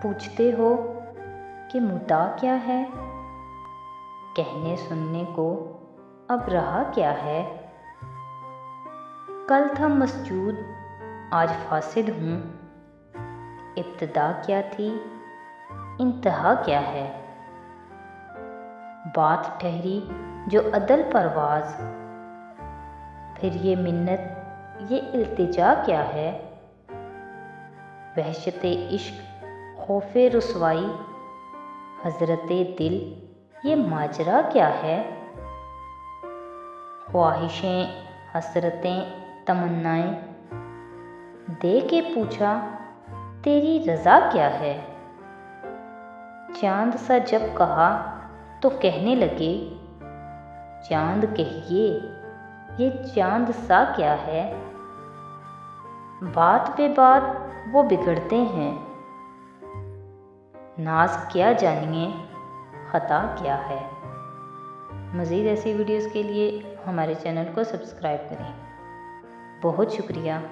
पूछते हो कि मुद्दा क्या है। कहने सुनने को अब रहा क्या है। कल था मसजूद आज फासिद हूँ। इब्तिदा क्या थी इंतहा क्या है। बात ठहरी जो अदल परवाज़, फिर ये मिन्नत ये इल्तिजा क्या है। वहशते इश्क खौफे रुसवाई हज़रते दिल ये माजरा क्या है। ख्वाहिशें हसरतें तमन्नाएं दे के पूछा तेरी रज़ा क्या है। चांद सा जब कहा तो कहने लगे चांद कहिए ये चांद सा क्या है। बात पे बात वो बिगड़ते हैं, नाज क्या जानिए ख़ता क्या है। मज़ीद ऐसी वीडियोस के लिए हमारे चैनल को सब्सक्राइब करें। बहुत शुक्रिया।